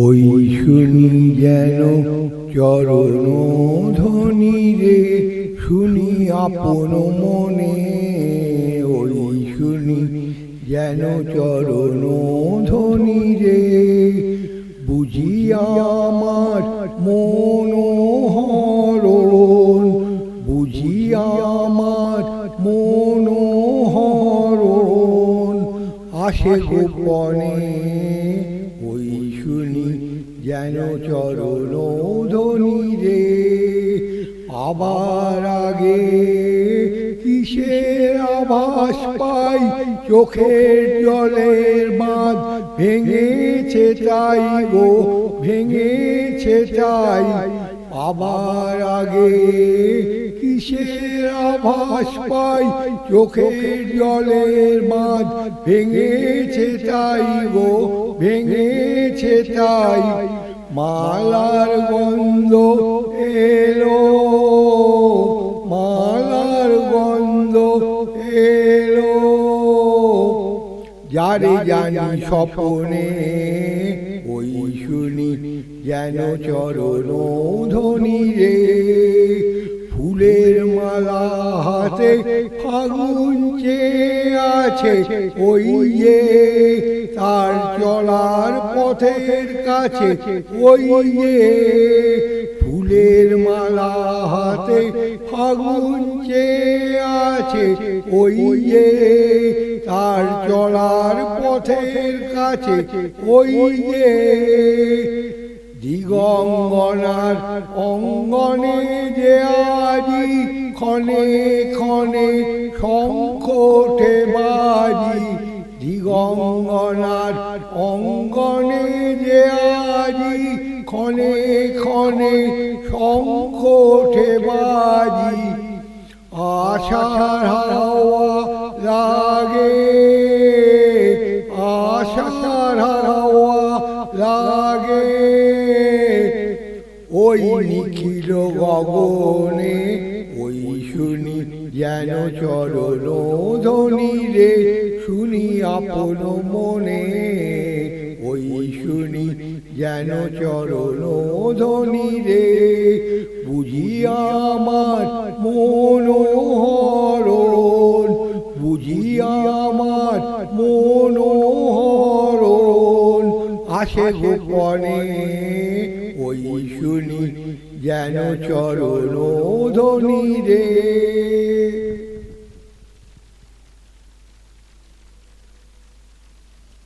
ওই শুনি যেন চরণ ধ্বনি রে, শুনি আপন মনে। ওই শুনি যেন চরণ ধ্বনি রে, বুঝিয়া আমার মনোহরণ, বুঝিয়া আমার মনোহরণ। আসে গোপনে ওই শুনি যেন চরণ ধ্বনি রে। আবার আগে কিসের আভাস পাই, চোখের জলের বাঁধ ভেঙেছে তাই গো, ভেঙেছে তাই। আবার আগে কিসের আভাস পাই, চোখের জলের বাঁধ ভেঙেছে তাই গো, ভেঙেছে তাই। মালার গন্ধ এলো, মালার গন্ধ এলো, যারে জানি স্বপনে ওই শুনি যেন চরণ ধ্বনি রে। ফুলের মালা হাতে ফাগুন চেয়ে আছে, ওই যে তার চলার পথের কাছে, ওই যে ফুলের মালা হাতে ফাগুন চেয়ে আছে, ওই যে তার চলার পথের কাছে, ওই যে দিগঙ্গনার অঙ্গনে যে আজি ক্ষণে ক্ষণে শঙ্খ ওঠে বাজি। দিগঙ্গনার অঙ্গনে যে আজি ক্ষণে ক্ষণে শঙ্খ ওঠে বাজি। আশার হাওয়া লাগে, আশার হাওয়া লাগে, ওই নিখিল গগনে ওই শুনি যেন চরণ ধ্বনি রে, শুনি আপন মনে। ওই শুনি যেন চরণ ধ্বনি রে, বুঝিয়া আমার মনোহরণ, বুঝিয়া আমার মনোহরণ। আসে গোপনে ওই শুনি যেন চরণ ধ্বনি রে।